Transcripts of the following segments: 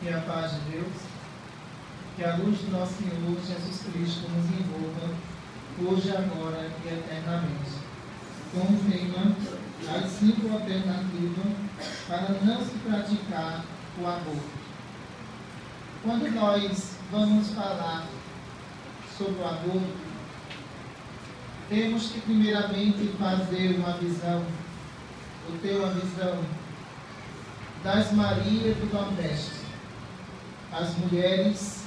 Que a paz de Deus, que a luz do nosso Senhor Jesus Cristo nos envolva, hoje, agora e eternamente. Com o tema, as 5 alternativas para não se praticar o aborto. Quando nós vamos falar sobre o aborto, temos que primeiramente fazer uma visão, ou ter uma visão das Marias do Nordeste, as mulheres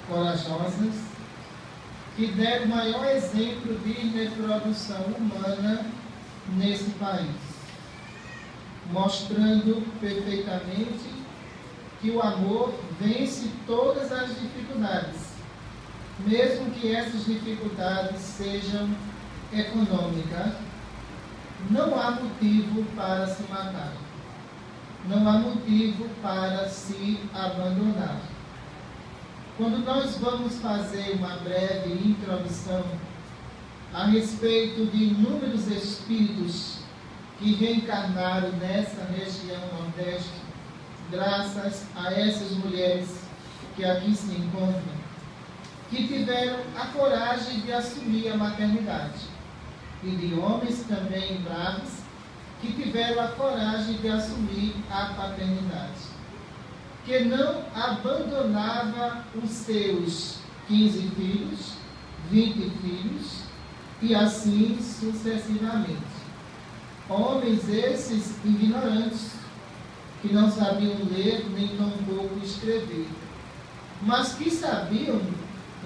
corajosas que deram o maior exemplo de reprodução humana nesse país, mostrando perfeitamente que o amor vence todas as dificuldades, mesmo que essas dificuldades sejam econômicas. Não há motivo para se matar, não há motivo para se abandonar. Quando nós vamos fazer uma breve introdução a respeito de inúmeros espíritos que reencarnaram nessa região Nordeste, graças a essas mulheres que aqui se encontram, que tiveram a coragem de assumir a maternidade, e de homens também bravos que tiveram a coragem de assumir a paternidade, que não abandonava os seus 15 filhos, 20 filhos, e assim sucessivamente. Homens esses ignorantes, que não sabiam ler nem tampouco escrever, mas que sabiam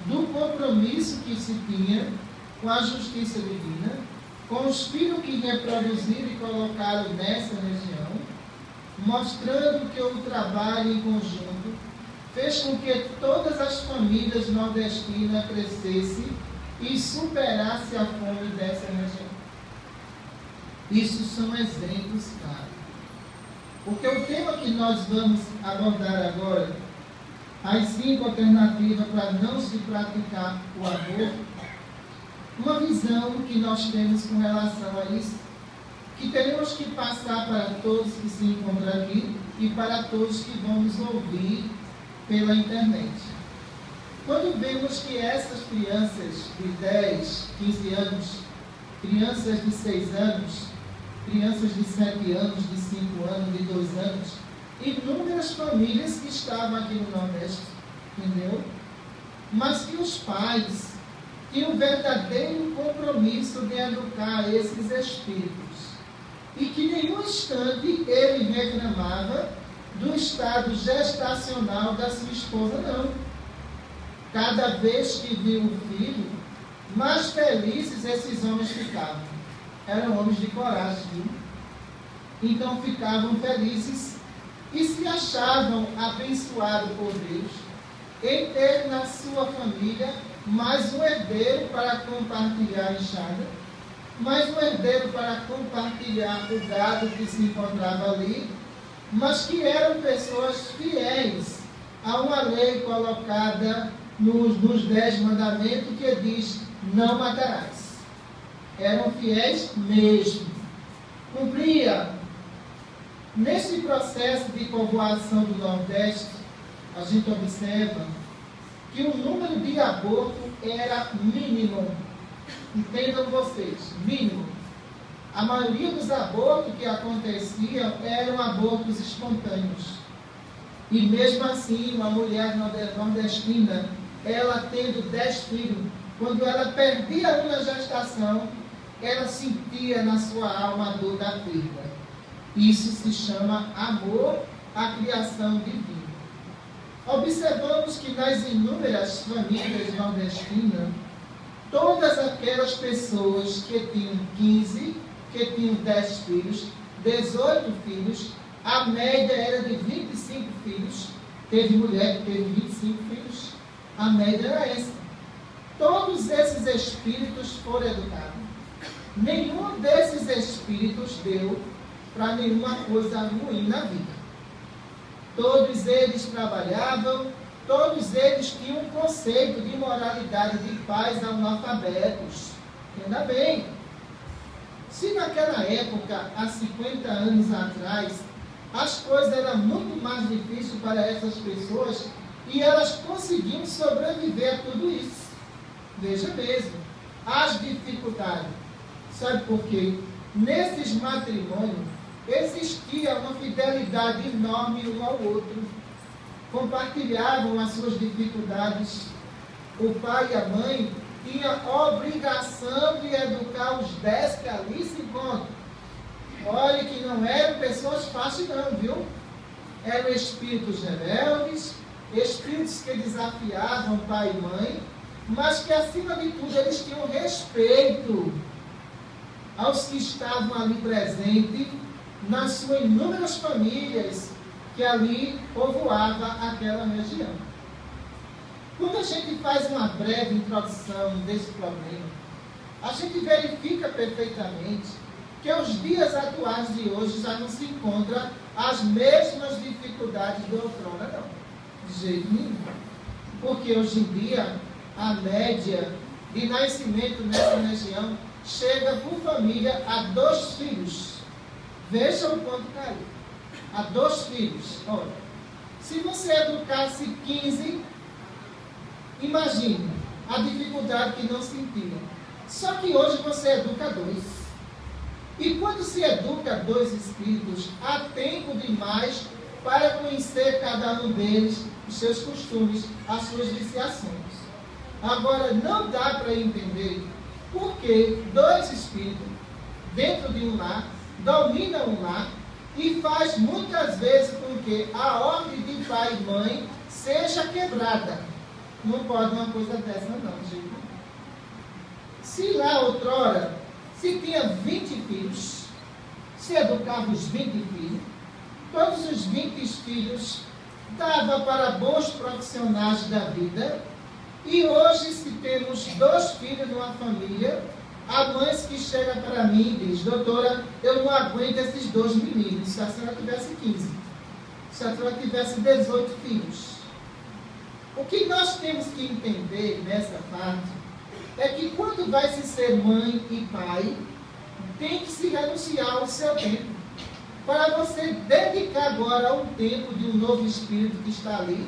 do compromisso que se tinha com a justiça divina, com os filhos que reproduziram e colocaram nessa região, mostrando que o trabalho em conjunto fez com que todas as famílias nordestinas crescessem e superassem a fome dessa região. Isso são exemplos claros. Porque o tema que nós vamos abordar agora, as 5 alternativas para não se praticar o aborto, uma visão que nós temos com relação a isso, que teremos que passar para todos que se encontram aqui e para todos que vão nos ouvir pela internet. Quando vemos que essas crianças de 10, 15 anos, crianças de 6 anos, crianças de 7 anos, de 5 anos, de 2 anos, inúmeras famílias que estavam aqui no Nordeste, entendeu? Mas que os pais tinham um verdadeiro compromisso de educar esses espíritos, e que em nenhum instante ele reclamava do estado gestacional da sua esposa, não. Cada vez que viu o filho, mais felizes esses homens ficavam. Eram homens de coragem, viu? Então ficavam felizes e se achavam abençoados por Deus em ter na sua família mais um herdeiro para compartilhar a enxada, mais um herdeiro para compartilhar o gado que se encontrava ali, mas que eram pessoas fiéis a uma lei colocada nos 10 mandamentos que diz: não matarás. Eram fiéis mesmo. Cumpria. Nesse processo de povoação do Nordeste, a gente observa que o número de aborto era mínimo. Entendam vocês, mínimo. A maioria dos abortos que aconteciam eram abortos espontâneos. E mesmo assim, uma mulher nordestina, ela tendo 10 filhos, quando ela perdia uma gestação, ela sentia na sua alma a dor da perda. Isso se chama amor à criação divina. Observamos que nas inúmeras famílias nordestinas, todas aquelas pessoas que tinham 15, que tinham 10 filhos, 18 filhos, a média era de 25 filhos. Teve mulher que teve 25 filhos, a média era essa. Todos esses espíritos foram educados. Nenhum desses espíritos deu para nenhuma coisa ruim na vida. Todos eles trabalhavam, todos eles tinham um conceito de moralidade de pais analfabetos. Ainda bem. Se naquela época, há 50 anos atrás, as coisas eram muito mais difíceis para essas pessoas e elas conseguiam sobreviver a tudo isso. Veja mesmo, as dificuldades. Sabe por quê? Nesses matrimônios existia uma fidelidade enorme um ao outro. Compartilhavam as suas dificuldades. O pai e a mãe tinham a obrigação de educar os 10 que ali se encontram. Olha que não eram pessoas fáceis não, viu? Eram espíritos rebeldes, espíritos que desafiavam pai e mãe, mas que acima de tudo eles tinham respeito aos que estavam ali presentes nas suas inúmeras famílias que ali povoava aquela região. Quando a gente faz uma breve introdução desse problema, a gente verifica perfeitamente que os dias atuais de hoje já não se encontram as mesmas dificuldades do outrora, não. De jeito nenhum. Porque hoje em dia, a média de nascimento nessa região chega por família a 2 filhos. Veja o quanto caiu. A 2 filhos. Olha, se você educasse 15, imagine a dificuldade que não sentia. Só que hoje você educa 2. E quando se educa 2 espíritos, há tempo demais para conhecer cada um deles, os seus costumes, as suas viciações. Agora, não dá para entender por que 2 espíritos, dentro de um lar, dominam um lar e faz muitas vezes com que a ordem de pai e mãe seja quebrada. Não pode uma coisa dessa não, gente. Se lá outrora se tinha 20 filhos, se educava os 20 filhos, todos os 20 filhos dava para bons profissionais da vida, e hoje se temos 2 filhos numa família, há mães que chegam para mim e dizem: doutora, eu não aguento esses 2 meninos, se a senhora tivesse 15, se a senhora tivesse 18 filhos. O que nós temos que entender nessa parte é que quando vai se ser mãe e pai, tem que se renunciar ao seu tempo, para você dedicar agora um tempo de um novo espírito que está ali,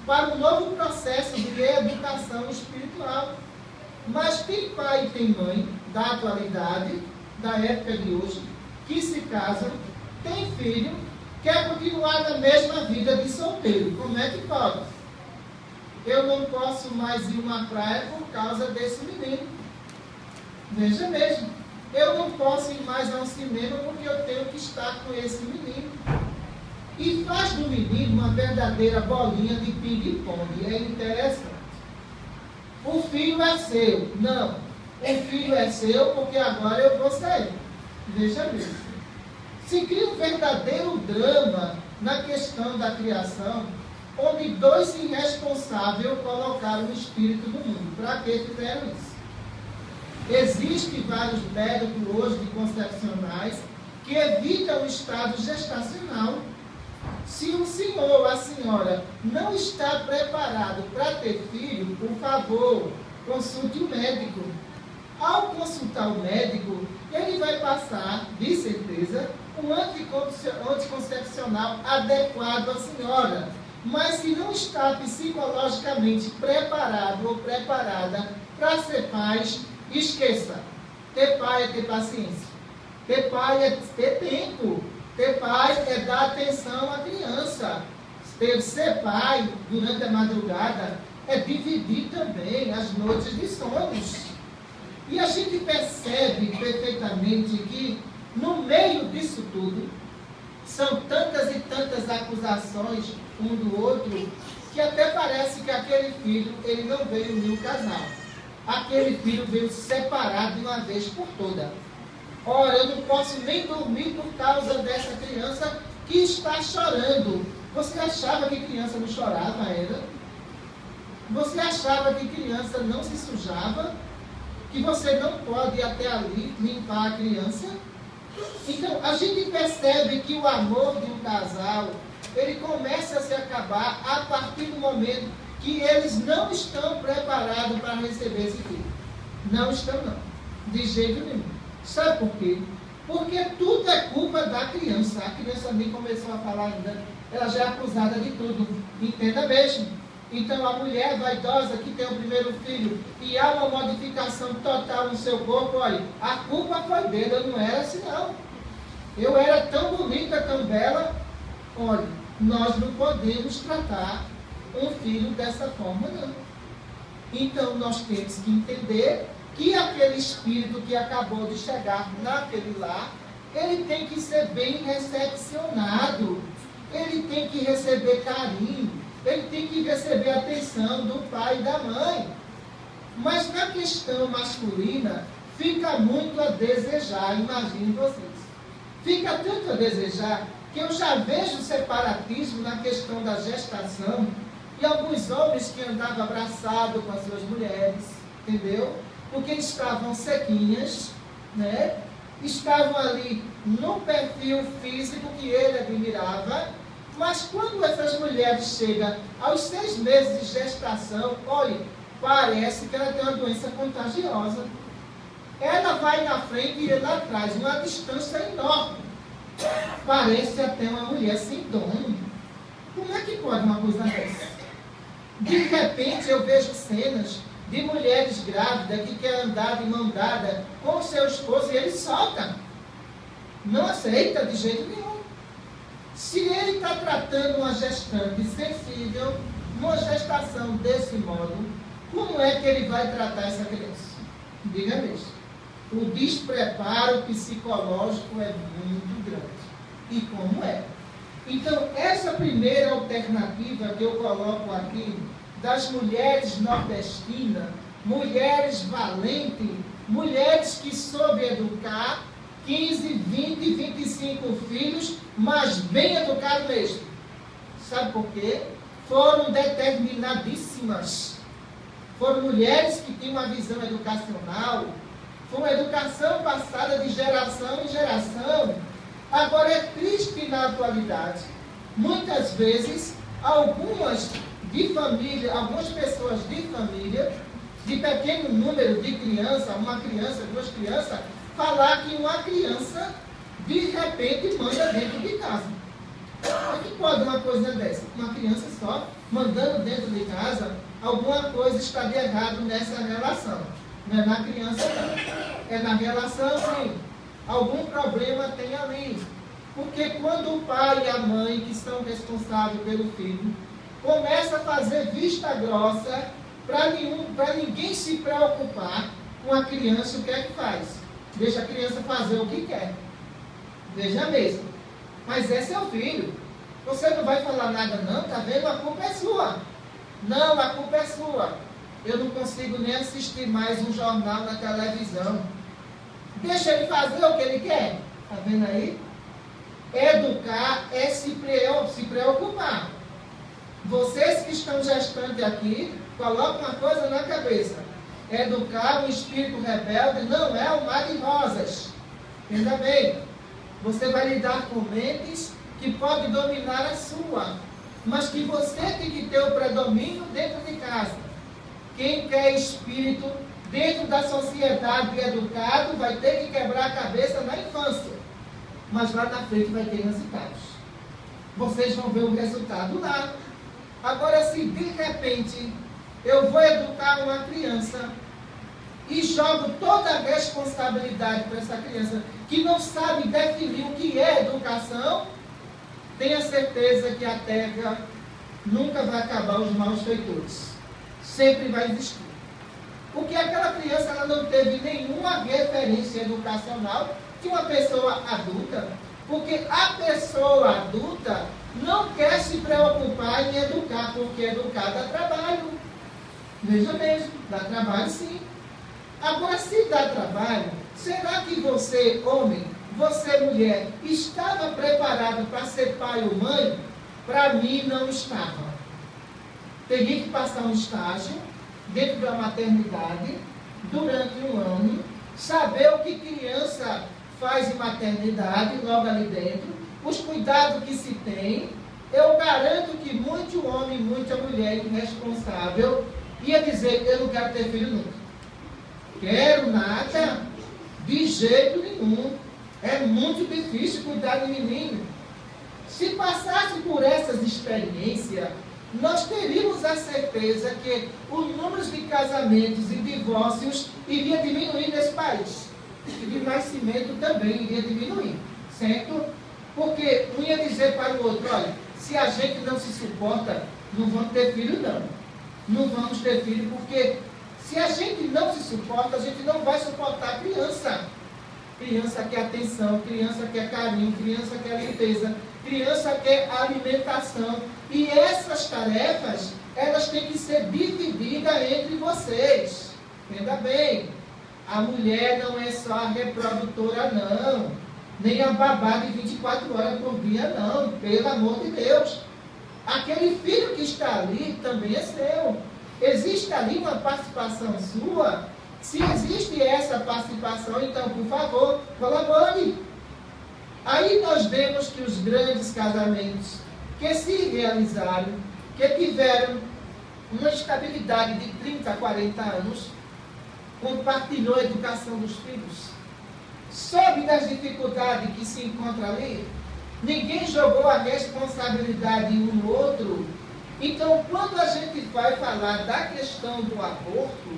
para um novo processo de reeducação espiritual. Mas tem pai e tem mãe da atualidade, da época de hoje, que se casam, tem filho, quer continuar na mesma vida de solteiro. Como é que pode? Eu não posso mais ir uma praia por causa desse menino. Veja mesmo, eu não posso ir mais ao cinema porque eu tenho que estar com esse menino. E faz do menino uma verdadeira bolinha de ping-pong. É interessante. O filho é seu. Não, o filho é seu porque agora eu vou sair. Veja mesmo. Se cria um verdadeiro drama na questão da criação, onde 2 irresponsáveis colocaram o espírito no mundo. Para que fizeram isso? Existem vários métodos hoje de concepcionais que evitam o estado gestacional. Se o senhor ou a senhora não está preparado para ter filho, por favor, consulte o médico. Ao consultar o médico, ele vai passar, de certeza, um anticoncepcional adequado à senhora. Mas se não está psicologicamente preparado ou preparada para ser pai, esqueça. Ter pai é ter paciência. Ter pai é ter tempo. Ter pai é dar atenção à criança. Ser pai durante a madrugada é dividir também as noites de sonhos. E a gente percebe perfeitamente que no meio disso tudo são tantas e tantas acusações um do outro, que até parece que aquele filho, ele não veio unir o casal. Aquele filho veio separado de uma vez por toda. Ora, eu não posso nem dormir por causa dessa criança que está chorando. Você achava que criança não chorava, era? Você achava que criança não se sujava? Que você não pode ir até ali limpar a criança? Então, a gente percebe que o amor de um casal, ele começa a se acabar a partir do momento que eles não estão preparados para receber esse filho. Não estão, não. De jeito nenhum. Sabe por quê? Porque tudo é culpa da criança. A criança nem começou a falar ainda. Ela já é acusada de tudo. Entenda mesmo. Então a mulher vaidosa que tem o primeiro filho e há uma modificação total no seu corpo, olha, a culpa foi dele, eu não era assim não. Eu era tão bonita, tão bela. Olha, nós não podemos tratar um filho dessa forma não. Então nós temos que entender que aquele espírito que acabou de chegar naquele lar, ele tem que ser bem recepcionado, ele tem que receber carinho, ele tem que receber atenção do pai e da mãe. Mas na questão masculina, fica muito a desejar, imaginem vocês. Fica tanto a desejar que eu já vejo separatismo na questão da gestação e alguns homens que andavam abraçados com as suas mulheres, entendeu? Porque estavam sequinhas, né? Estavam ali no perfil físico que ele admirava, mas quando essas mulheres chegam aos 6 meses de gestação, olha, parece que ela tem uma doença contagiosa. Ela vai na frente e ele atrás, uma distância enorme. Parece até uma mulher sem dono. Como é que pode uma coisa dessa? De repente eu vejo cenas de mulheres grávidas que querem andar de mão dada com o seu esposo e ele solta. Não aceita de jeito nenhum. Se ele está tratando uma gestante sensível, uma gestação desse modo, como é que ele vai tratar essa criança? Diga mesmo. O despreparo psicológico é muito grande. E como é? Então, essa primeira alternativa que eu coloco aqui, das mulheres nordestinas, mulheres valentes, mulheres que soube educar 15, 20, 25 filhos, mas bem educados mesmo. Sabe por quê? Foram determinadíssimas. Foram mulheres que tinham uma visão educacional, foi uma educação passada de geração em geração. Agora é triste na atualidade. Muitas vezes, algumas pessoas de família, de pequeno número de crianças, uma criança, 2 crianças, falar que uma criança, de repente, manda dentro de casa. Como é que pode uma coisa dessa? Uma criança só, mandando dentro de casa, alguma coisa está de errado nessa relação. Não é na criança, não. É na relação, sim. Algum problema tem ali. Porque quando o pai e a mãe, que são responsáveis pelo filho, começa a fazer vista grossa para ninguém se preocupar com a criança, o que é que faz? Deixa a criança fazer o que quer. Veja mesmo. Mas é seu filho. Você não vai falar nada não, tá vendo? A culpa é sua. Não, a culpa é sua. Eu não consigo nem assistir mais um jornal na televisão. Deixa ele fazer o que ele quer. Tá vendo aí? Educar é se preocupar. Vocês que estão gestantes aqui, coloquem uma coisa na cabeça. Educar um espírito rebelde não é um mar de rosas. Entenda bem. Você vai lidar com mentes que podem dominar a sua, mas que você tem que ter o predomínio dentro de casa. Quem quer espírito dentro da sociedade educado vai ter que quebrar a cabeça na infância, mas lá na frente vai ter resultados. Vocês vão ver o resultado lá. Agora, se de repente eu vou educar uma criança e jogo toda a responsabilidade para essa criança que não sabe definir o que é educação, tenha certeza que a terra nunca vai acabar os maus feitores. Sempre vai existir. Porque aquela criança ela não teve nenhuma referência educacional de uma pessoa adulta. Porque a pessoa adulta não quer se preocupar em educar, porque educar dá trabalho. Veja mesmo, dá trabalho sim. Agora, se dá trabalho, será que você, homem, você, mulher, estava preparado para ser pai ou mãe? Para mim, não estava. Teria que passar um estágio dentro da maternidade, durante um ano, saber o que criança faz em maternidade, logo ali dentro, os cuidados que se tem. Eu garanto que muito homem, muita mulher irresponsável ia dizer, eu não quero ter filho nunca. Quero nada, de jeito nenhum. É muito difícil cuidar de menino. Se passasse por essas experiências, nós teríamos a certeza que o número de casamentos e divórcios iria diminuir nesse país. E de nascimento também iria diminuir, certo? Porque um ia dizer para o outro, olha, se a gente não se suporta, não vamos ter filho não. Não vamos ter filho porque se a gente não se suporta, a gente não vai suportar a criança. Criança quer atenção, criança quer carinho, criança quer limpeza, criança quer alimentação. E essas tarefas, elas têm que ser divididas entre vocês. Entenda bem, a mulher não é só a reprodutora, não. Nem a babá de 24 horas por dia, não. Pelo amor de Deus. Aquele filho que está ali também é seu. Existe ali uma participação sua. Se existe essa participação, então, por favor, colabore. Aí nós vemos que os grandes casamentos que se realizaram, que tiveram uma estabilidade de 30 a 40 anos, compartilhou a educação dos filhos. Soube das dificuldades que se encontram ali. Ninguém jogou a responsabilidade um no outro. Então, quando a gente vai falar da questão do aborto,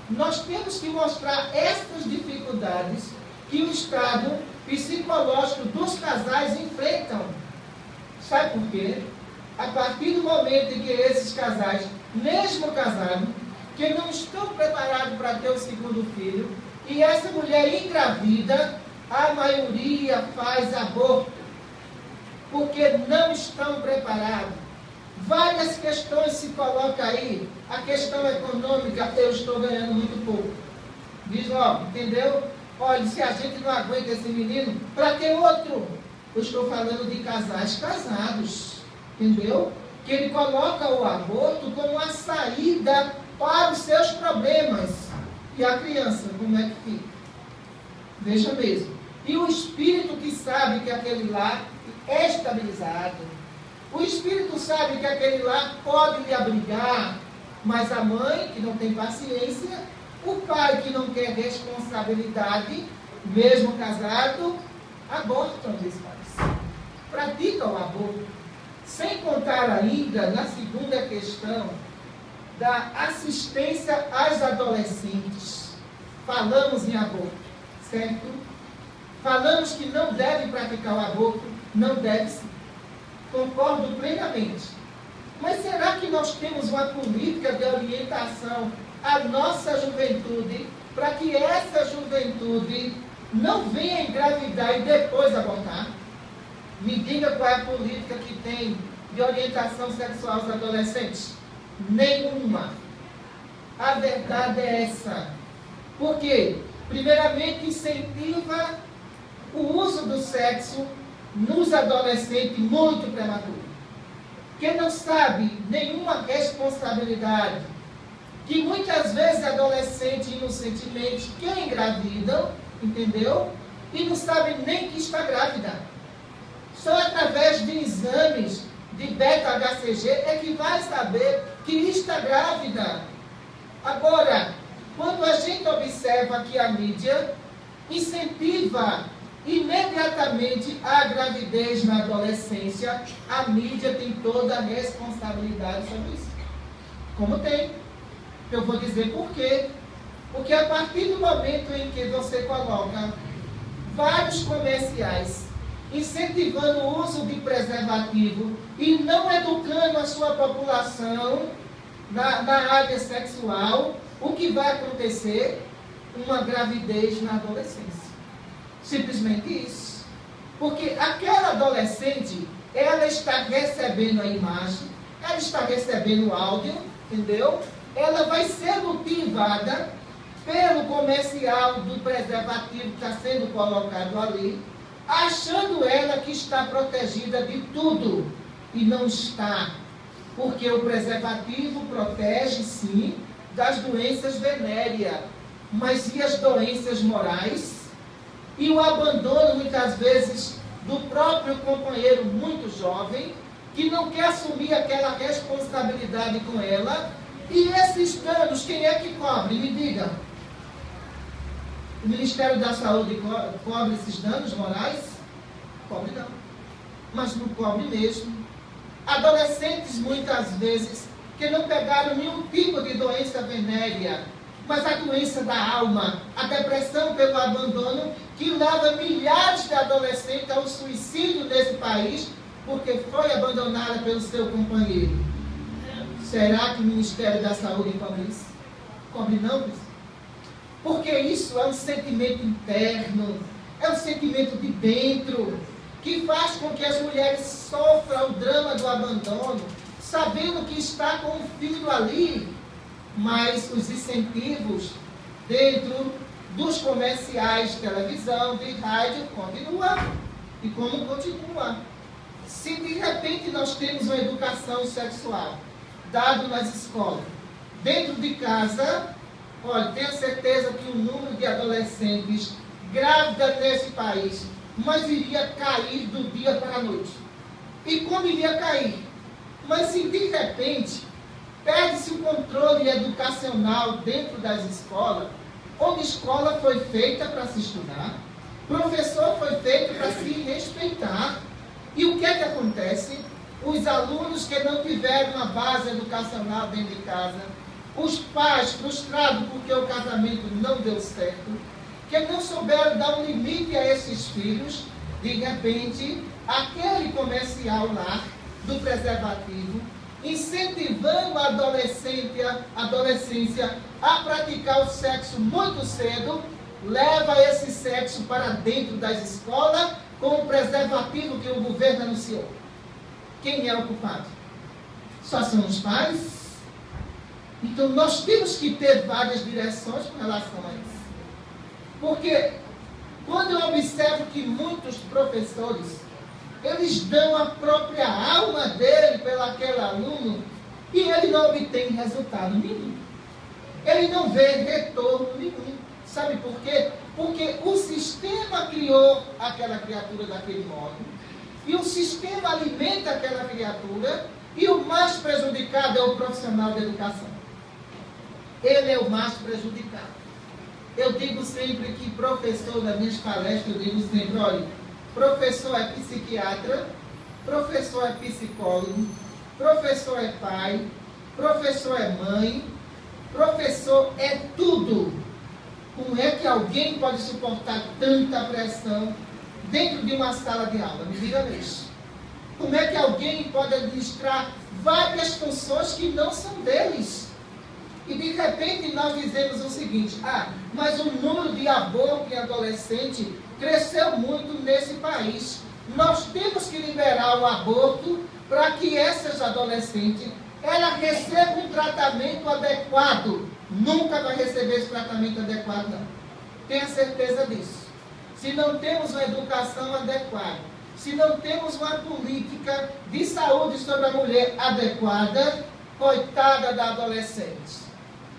nós temos que mostrar essas dificuldades que o estado psicológico dos casais enfrentam. Sabe por quê? A partir do momento em que esses casais, mesmo casados, que não estão preparados para ter o segundo filho, e essa mulher engravida, a maioria faz aborto, porque não estão preparados. Várias questões se colocam aí. A questão econômica, eu estou ganhando muito pouco. Diz logo, entendeu? Olha, se a gente não aguenta esse menino, para que outro? Eu estou falando de casais casados, entendeu? Que ele coloca o aborto como uma saída para os seus problemas. E a criança, como é que fica? Veja mesmo. E o espírito que sabe que aquele lar é estabilizado. O espírito sabe que aquele lar pode lhe abrigar, mas a mãe, que não tem paciência, o pai, que não quer responsabilidade, mesmo casado, abortam os pais. Praticam o aborto. Sem contar ainda na segunda questão da assistência às adolescentes. Falamos em aborto, certo? Falamos que não deve praticar o aborto, não deve sim. Concordo plenamente. Mas será que nós temos uma política de orientação à nossa juventude para que essa juventude não venha engravidar e depois abortar? Me diga qual é a política que tem de orientação sexual aos adolescentes. Nenhuma. A verdade é essa. Por quê? Primeiramente, incentiva o uso do sexo nos adolescentes muito prematuros. Que não sabe nenhuma responsabilidade. Que muitas vezes adolescentes inocentemente que engravidam, entendeu? E não sabe nem que está grávida. Só através de exames de beta-HCG é que vai saber que está grávida. Agora, quando a gente observa que a mídia incentiva imediatamente a gravidez na adolescência, a mídia tem toda a responsabilidade sobre isso. Como tem? Eu vou dizer por quê. Porque a partir do momento em que você coloca vários comerciais incentivando o uso de preservativo e não educando a sua população na área sexual, o que vai acontecer? Uma gravidez na adolescência. Simplesmente isso. Porque aquela adolescente, ela está recebendo a imagem, ela está recebendo o áudio, entendeu? Ela vai ser motivada pelo comercial do preservativo que está sendo colocado ali, achando ela que está protegida de tudo. E não está. Porque o preservativo protege, sim, das doenças venéreas. Mas e as doenças morais? E o abandono, muitas vezes, do próprio companheiro muito jovem, que não quer assumir aquela responsabilidade com ela. E esses danos, quem é que cobre? Me diga. O Ministério da Saúde cobre esses danos morais? Cobre não. Mas não cobre mesmo. Adolescentes, muitas vezes, que não pegaram nenhum tipo de doença venérea, mas a doença da alma, a depressão pelo abandono, que leva milhares de adolescentes ao suicídio nesse país, porque foi abandonada pelo seu companheiro. Será que o Ministério da Saúde cobre isso? Cobre não, pessoal? Porque isso é um sentimento interno, é um sentimento de dentro, que faz com que as mulheres sofram o drama do abandono, sabendo que está com o filho ali, mas os incentivos dentro dos comerciais de televisão, de rádio, continuam. E como continua? Se de repente nós temos uma educação sexual dada nas escolas, dentro de casa, olha, tenho certeza que o número de adolescentes grávidas nesse país, mas iria cair do dia para a noite. E como iria cair? Mas se de repente perde-se o controle educacional dentro das escolas, onde escola foi feita para se estudar, professor foi feito para se respeitar, e o que é que acontece? Os alunos que não tiveram uma base educacional dentro de casa, os pais frustrados porque o casamento não deu certo, que não souberam dar um limite a esses filhos, de repente, aquele comercial lá, do preservativo, incentivando a adolescência a praticar o sexo muito cedo, leva esse sexo para dentro das escolas com o preservativo que o governo anunciou. Quem é o culpado? Só são os pais? Então nós temos que ter várias direções com relação a isso. Porque quando eu observo que muitos professores, eles dão a própria alma dele pelo aquele aluno e ele não obtém resultado nenhum. Ele não vê retorno nenhum. Sabe por quê? Porque o sistema criou aquela criatura daquele modo e o sistema alimenta aquela criatura e o mais prejudicado é o profissional da educação. Ele é o mais prejudicado. Eu digo sempre que professor, nas minhas palestras, eu digo sempre, olha, professor é psiquiatra, professor é psicólogo, professor é pai, professor é mãe, professor é tudo. Como é que alguém pode suportar tanta pressão dentro de uma sala de aula? Me diga isso. Como é que alguém pode administrar várias funções que não são deles? E de repente nós dizemos o seguinte, mas o número de aborto em adolescente cresceu muito nesse país. Nós temos que liberar o aborto para que essas adolescentes ela receba um tratamento adequado. Nunca vai receber esse tratamento adequado, não. Tenha certeza disso. Se não temos uma educação adequada, se não temos uma política de saúde sobre a mulher adequada, coitada da adolescente.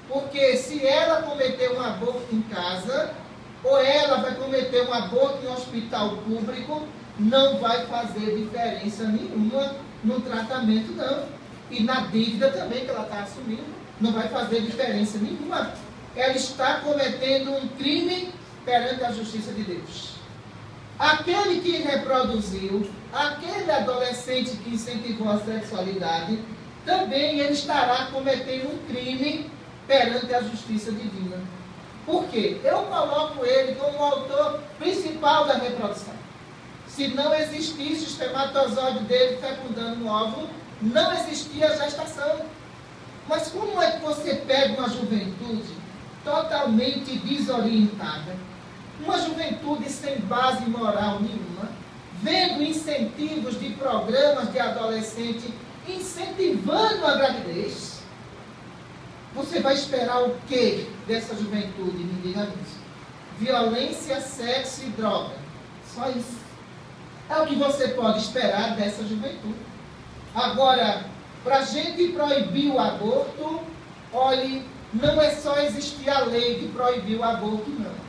Porque se ela cometer um aborto em casa, ou ela vai cometer um aborto em um hospital público, não vai fazer diferença nenhuma no tratamento, não. E na dívida também que ela está assumindo, não vai fazer diferença nenhuma. Ela está cometendo um crime perante a justiça de Deus. Aquele que reproduziu, aquele adolescente que incentivou a sexualidade, também ele estará cometendo um crime perante a justiça divina. Por quê? Eu coloco ele como o autor principal da reprodução. Se não existisse o espermatozoide dele fecundando no óvulo, não existia a gestação. Mas como é que você pega uma juventude totalmente desorientada, uma juventude sem base moral nenhuma, vendo incentivos de programas de adolescente incentivando a gravidez? Você vai esperar o quê dessa juventude? Me diga isso. Violência, sexo e droga. Só isso. É o que você pode esperar dessa juventude. Agora, para a gente proibir o aborto, olhe, não é só existir a lei de proibir o aborto, não.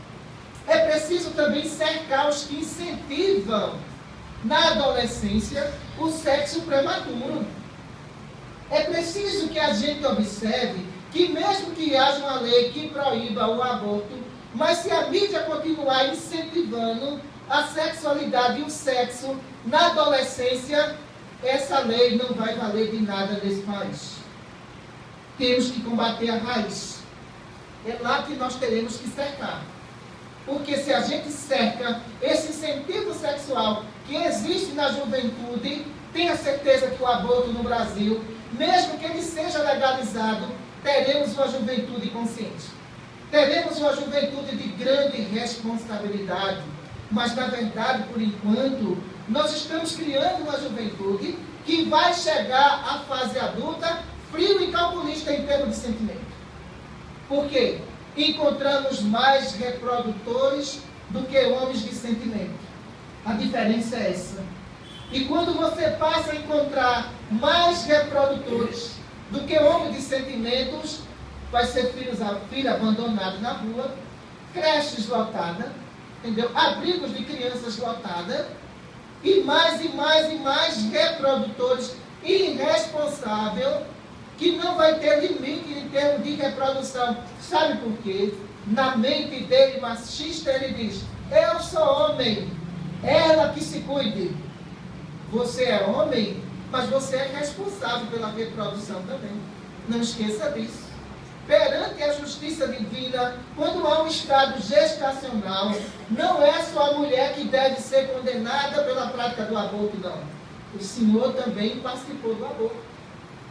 É preciso também cercar os que incentivam na adolescência o sexo prematuro. É preciso que a gente observe que mesmo que haja uma lei que proíba o aborto, Mas se a mídia continuar incentivando a sexualidade e o sexo na adolescência, essa lei não vai valer de nada nesse país. Temos que combater a raiz. É lá que nós teremos que cercar. Porque se a gente cerca esse incentivo sexual que existe na juventude, tenha certeza que o aborto no Brasil, mesmo que ele seja legalizado, teremos uma juventude consciente. Teremos uma juventude de grande responsabilidade. Mas, na verdade, por enquanto, nós estamos criando uma juventude que vai chegar à fase adulta frio e calculista em termos de sentimento. Por quê? Encontramos mais reprodutores do que homens de sentimento. A diferença é essa. E quando você passa a encontrar mais reprodutores do que homens de sentimentos, vai ser filho abandonado na rua, creches lotadas, entendeu? Abrigos de crianças lotadas, e mais reprodutores irresponsáveis, que não vai ter limite em termos de reprodução. Sabe por quê? Na mente dele machista, ele diz: eu sou homem, ela que se cuide. Você é homem, mas você é responsável pela reprodução também. Não esqueça disso. Perante a justiça divina, quando há um estado gestacional, não é só a mulher que deve ser condenada pela prática do aborto, não. O Senhor também participou do aborto.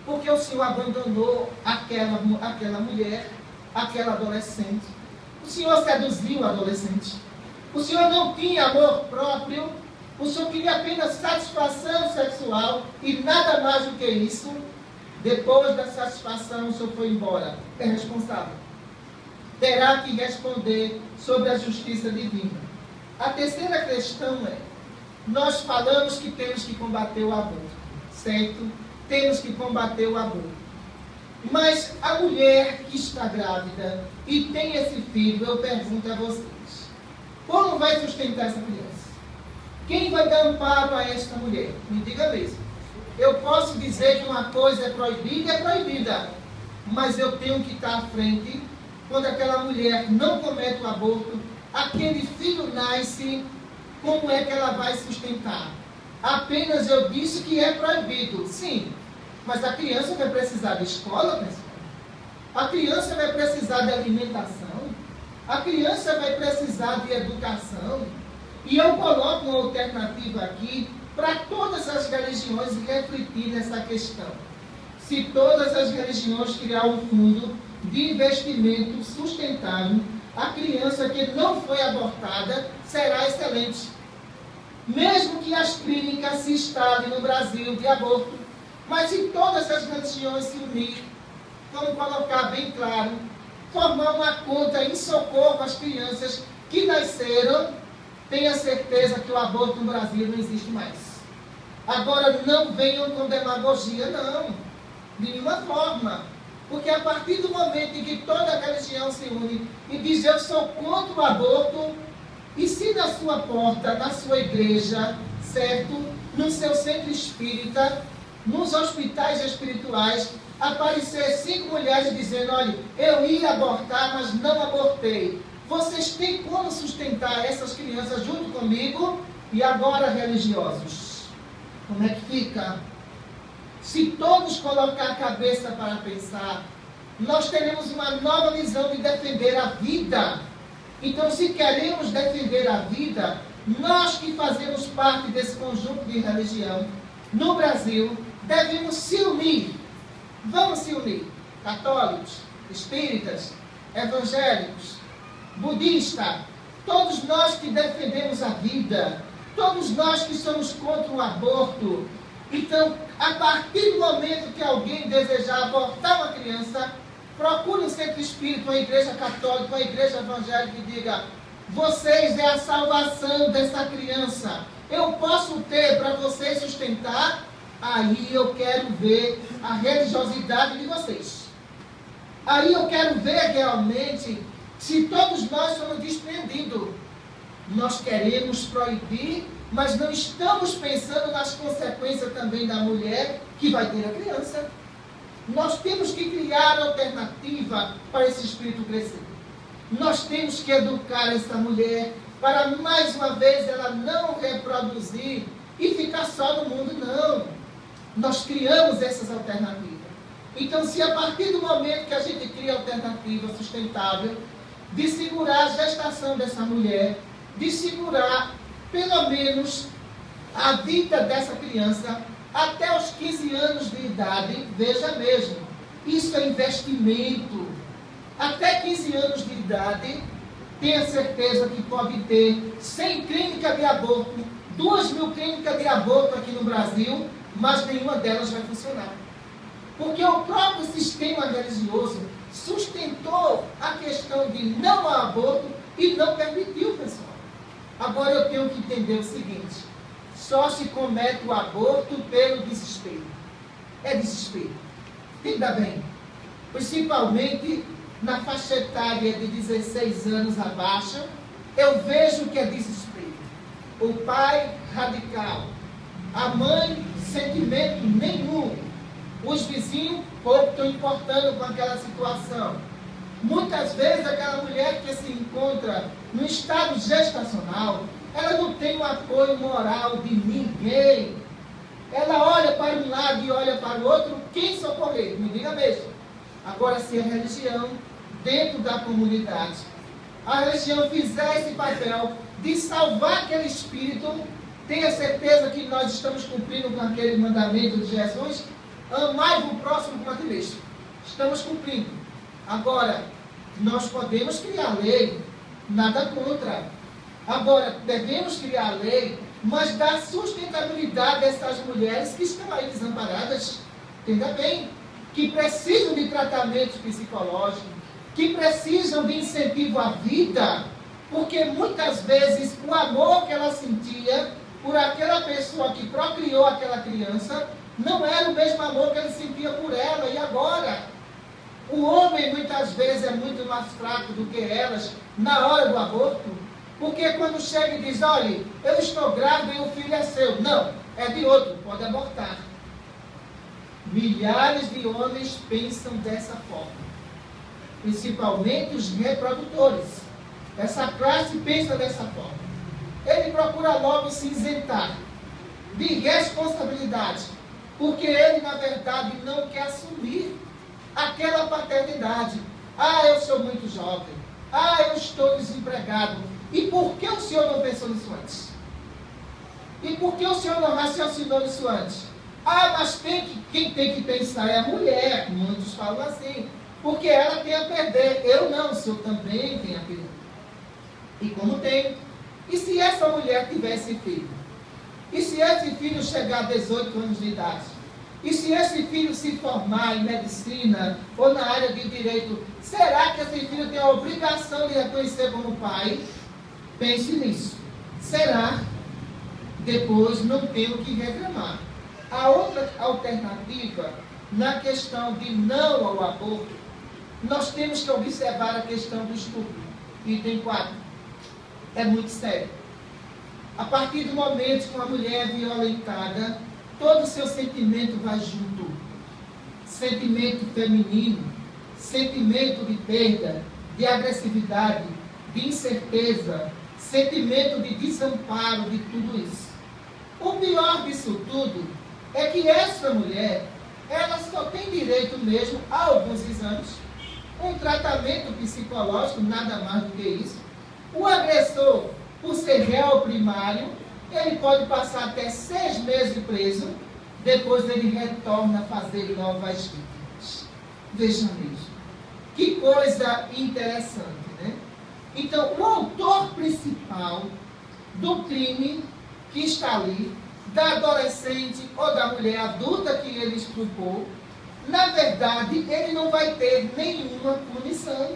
Porque o Senhor abandonou aquela mulher, aquela adolescente. O Senhor seduziu o adolescente. O Senhor não tinha amor próprio. O Senhor queria apenas satisfação sexual e nada mais do que isso. Depois da satisfação, o Senhor foi embora. É responsável. Terá que responder sobre a justiça divina. A terceira questão é: nós falamos que temos que combater o aborto, certo? Temos que combater o aborto. Mas a mulher que está grávida e tem esse filho, eu pergunto a vocês: como vai sustentar essa criança? Quem vai dar amparo a esta mulher? Me diga mesmo. Eu posso dizer que uma coisa é proibida, mas eu tenho que estar à frente quando aquela mulher não comete o aborto, aquele filho nasce, como é que ela vai sustentar? Apenas eu disse que é proibido, sim, mas a criança vai precisar de escola, pessoal. A criança vai precisar de alimentação, a criança vai precisar de educação. E eu coloco uma alternativa aqui para todas as religiões refletir nessa questão. Se todas as religiões criar um fundo de investimento sustentável, a criança que não foi abortada será excelente. Mesmo que as clínicas se instalem no Brasil de aborto, mas se todas as religiões se unirem, vamos colocar bem claro, formar uma conta em socorro às crianças que nasceram, tenha certeza que o aborto no Brasil não existe mais. Agora, não venham com demagogia, não. De nenhuma forma. Porque a partir do momento em que toda a religião se une e diz: eu sou contra o aborto, e se na sua porta, na sua igreja, certo? No seu centro espírita, nos hospitais espirituais, aparecer 5 mulheres dizendo: olha, eu ia abortar, mas não abortei. Vocês têm como sustentar essas crianças junto comigo? E agora, religiosos, como é que fica? Se todos colocar a cabeça para pensar, nós teremos uma nova visão de defender a vida. Então, se queremos defender a vida, nós que fazemos parte desse conjunto de religião, no Brasil, devemos se unir. Vamos se unir. Católicos, espíritas, evangélicos, budistas, todos nós que defendemos a vida, todos nós que somos contra o aborto. Então, a partir do momento que alguém desejar abortar uma criança, procure um centro espírita, uma igreja católica, uma igreja evangélica e diga: vocês é a salvação dessa criança. Eu posso ter para vocês sustentar? Aí eu quero ver a religiosidade de vocês. Aí eu quero ver realmente se todos nós somos desprendidos. Nós queremos proibir, mas não estamos pensando nas consequências também da mulher que vai ter a criança. Nós temos que criar alternativa para esse espírito crescer. Nós temos que educar essa mulher para, mais uma vez, ela não reproduzir e ficar só no mundo, não. Nós criamos essas alternativas. Então, se a partir do momento que a gente cria alternativa sustentável, de segurar a gestação dessa mulher, de segurar, pelo menos, a vida dessa criança até os 15 anos de idade, veja mesmo, isso é investimento. Até 15 anos de idade, tenha certeza que pode ter 100 clínicas de aborto, 2.000 clínicas de aborto aqui no Brasil, mas nenhuma delas vai funcionar. Porque o próprio sistema religioso sustentou a questão de não ao aborto e não permitiu, pessoal. Agora eu tenho que entender o seguinte: só se comete o aborto pelo desespero. É desespero. Entenda bem. Principalmente na faixa etária de 16 anos abaixo, eu vejo que é desespero. O pai radical, a mãe sentimento nenhum, os vizinhos pouco estão importando com aquela situação. Muitas vezes aquela mulher que se encontra no estado gestacional, ela não tem o apoio moral de ninguém. Ela olha para um lado e olha para o outro, quem socorrer? Me diga mesmo. Agora, se a religião, dentro da comunidade, a religião fizer esse papel de salvar aquele espírito, tenha certeza que nós estamos cumprindo com aquele mandamento de Jesus: amai o próximo como a ti mesmo. Estamos cumprindo. Agora, nós podemos criar lei, nada contra. Agora, devemos criar lei, mas dar sustentabilidade a essas mulheres que estão aí desamparadas, entenda bem, que precisam de tratamento psicológico, que precisam de incentivo à vida, porque muitas vezes o amor que ela sentia por aquela pessoa que procriou aquela criança não era o mesmo amor que ele sentia por ela. E agora, o homem muitas vezes é muito mais fraco do que elas na hora do aborto, porque quando chega e diz: olha, eu estou grávida e o filho é seu. Não, é de outro, pode abortar. Milhares de homens pensam dessa forma, principalmente os reprodutores. Essa classe pensa dessa forma. Ele procura logo se isentar de responsabilidade, porque ele, na verdade, não quer assumir aquela paternidade. Ah, eu sou muito jovem. Ah, eu estou desempregado. E por que o senhor não pensou nisso antes? E por que o senhor não raciocinou nisso antes? Ah, mas quem tem que pensar é a mulher. Muitos falam assim, porque ela tem a perder. Eu não, o senhor também tem a perder. E como tem? E se essa mulher tivesse filho? E se esse filho chegar a 18 anos de idade? E se esse filho se formar em medicina ou na área de direito, será que esse filho tem a obrigação de reconhecer como pai? Pense nisso. Será? Depois não tem o que reclamar. A outra alternativa, na questão de não ao aborto, nós temos que observar a questão do estupro. Item 4. É muito sério. A partir do momento que uma mulher é violentada, todo o seu sentimento vai junto. Sentimento feminino, sentimento de perda, de agressividade, de incerteza, sentimento de desamparo, de tudo isso. O pior disso tudo é que essa mulher, ela só tem direito mesmo a alguns exames, um tratamento psicológico, nada mais do que isso. O agressor, por ser réu primário, ele pode passar até 6 meses preso, depois ele retorna a fazer novas vítimas. Vejam mesmo. Que coisa interessante, né? Então, o autor principal do crime que está ali, da adolescente ou da mulher adulta que ele estuprou, na verdade, ele não vai ter nenhuma punição.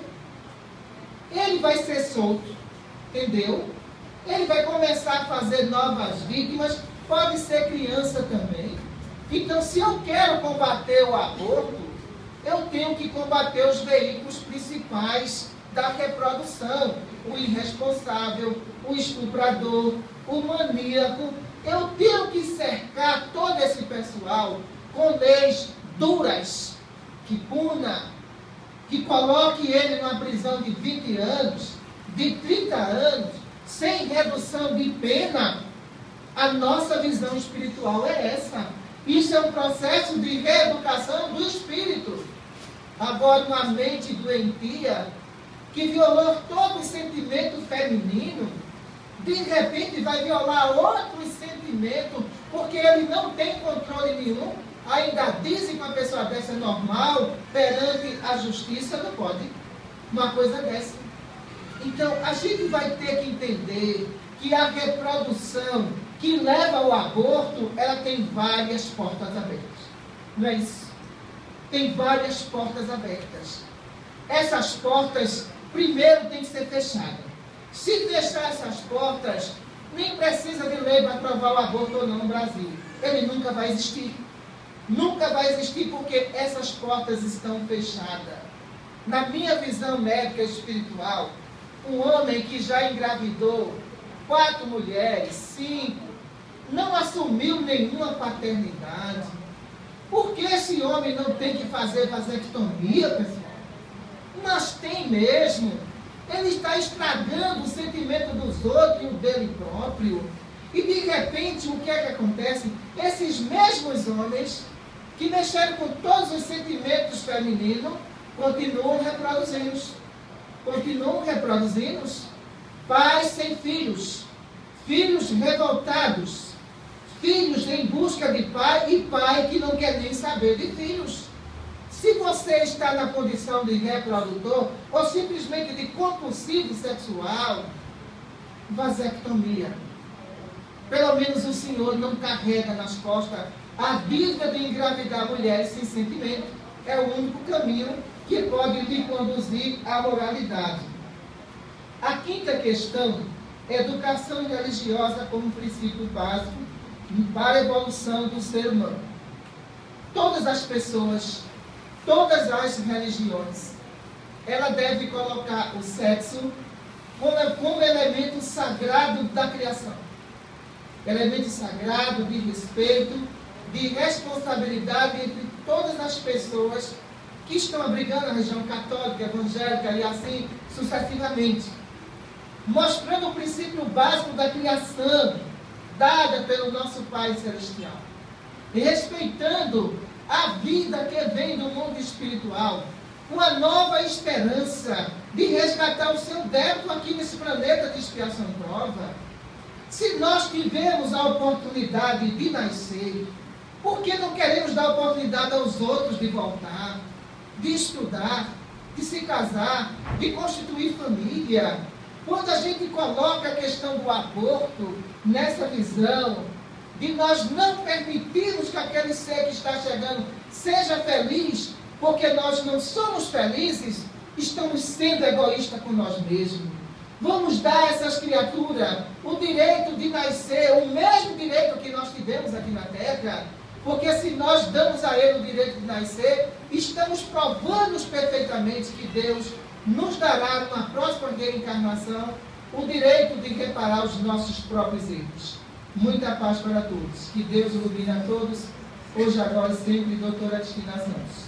Ele vai ser solto, entendeu? Ele vai começar a fazer novas vítimas, pode ser criança também. Então, se eu quero combater o aborto, eu tenho que combater os veículos principais da reprodução. O irresponsável, o estuprador, o maníaco. Eu tenho que cercar todo esse pessoal com leis duras, que puna, que coloque ele numa prisão de 20 anos, de 30 anos, sem redução de pena. A nossa visão espiritual é essa. Isso é um processo de reeducação do espírito. Agora, uma mente doentia, que violou todo o sentimento feminino, de repente vai violar outros sentimentos, porque ele não tem controle nenhum. Ainda dizem que uma pessoa dessa é normal perante a justiça, não pode uma coisa dessa. Então, a gente vai ter que entender que a reprodução que leva ao aborto, ela tem várias portas abertas. Não é isso? Tem várias portas abertas. Essas portas, primeiro, tem que ser fechadas. Se fechar essas portas, nem precisa de lei para aprovar o aborto ou não no Brasil. Ele nunca vai existir. Nunca vai existir porque essas portas estão fechadas. Na minha visão médica e espiritual, um homem que já engravidou 4 mulheres, 5, não assumiu nenhuma paternidade. Por que esse homem não tem que fazer vasectomia, pessoal? Mas tem mesmo. Ele está estragando o sentimento dos outros e o dele próprio. E de repente, o que é que acontece? Esses mesmos homens que mexeram com todos os sentimentos femininos continuam reproduzindo. Continuam reproduzindo. Pais sem filhos. Filhos revoltados. Filhos em busca de pai e pai que não quer nem saber de filhos. Se você está na condição de reprodutor ou simplesmente de compulsivo sexual, vasectomia. Pelo menos o Senhor não carrega nas costas a dívida de engravidar mulheres sem sentimento. É o único caminho que pode lhe conduzir à moralidade. A quinta questão é educação religiosa como princípio básico para a evolução do ser humano. Todas as pessoas, todas as religiões, ela deve colocar o sexo como elemento sagrado da criação. Elemento sagrado de respeito, de responsabilidade entre todas as pessoas que estão abrigando a religião católica, evangélica e assim sucessivamente. Mostrando o princípio básico da criação, dada pelo nosso Pai Celestial. E respeitando a vida que vem do mundo espiritual, com a nova esperança de resgatar o seu débito aqui nesse planeta de expiação e prova. Se nós tivemos a oportunidade de nascer, por que não queremos dar oportunidade aos outros de voltar, de estudar, de se casar, de constituir família? Quando a gente coloca a questão do aborto nessa visão, de nós não permitirmos que aquele ser que está chegando seja feliz, porque nós não somos felizes, estamos sendo egoístas com nós mesmos. Vamos dar a essas criaturas o direito de nascer, o mesmo direito que nós tivemos aqui na Terra, porque se nós damos a ele o direito de nascer, estamos provando perfeitamente que Deus nos dará, numa próxima reencarnação, o direito de reparar os nossos próprios erros. Muita paz para todos. Que Deus ilumine a todos, hoje, agora e sempre, doutora Cristina Santos.